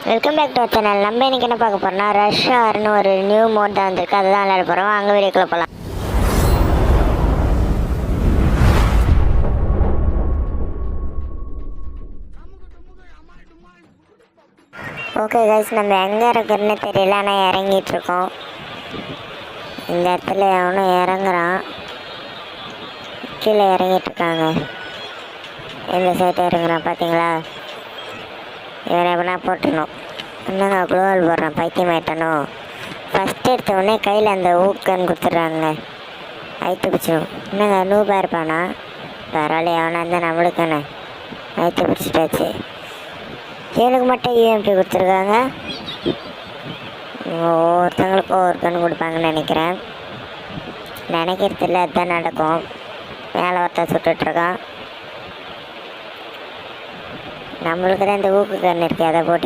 Welcome back to our channel. நம்ம இன்றைக்கி என்ன பார்க்க போகிறோம்னா ரஷ் ஆர்னு ஒரு நியூ மோட் தான் வந்திருக்கு. அதுதான் விளையாட போகிறோம். அங்கே வீடியோக்குள்ளே போகலாம். ஓகே கைஸ், நம்ம எங்கே இருக்கிறோன்னு தெரியல, ஆனால் இறங்கிட்டுருக்கோம். இந்த இடத்துல அவனும் இறங்குறான். கீழே இறங்கிட்டுருக்காங்க. இந்த சைட்டு இறங்குறான் பார்த்தீங்களா? இவரை எப்படின்னா போட்டுடணும். என்னங்க குளோவால் போடுறான், பைத்தியம் ஆயிட்டணும். ஃபஸ்ட்டு எடுத்தவுடனே கையில் அந்த ஊக்கன்னு கொடுத்துட்றாங்க. ஐத்து பிடிச்சிடும். என்னங்க நூபாக இருப்பானா? பரவாயில்ல, அவனா இருந்தால் நம்மளுக்கானே. ஐத்து பிடிச்சிட்டாச்சு. இவனுக்கு மட்டும் யூஎம்பி கொடுத்துருக்காங்க. ஒவ்வொருத்தவங்களுக்கும் ஒவ்வொரு கன்று கொடுப்பாங்கன்னு நினைக்கிறது இல்லை. அதுதான் நடக்கும். மேலே ஒருத்தர் சுட்டுட்ருக்கான். நம்மளுக்கு தான் இந்த ஊக்கு கன்று இருக்குது, அதை போட்டு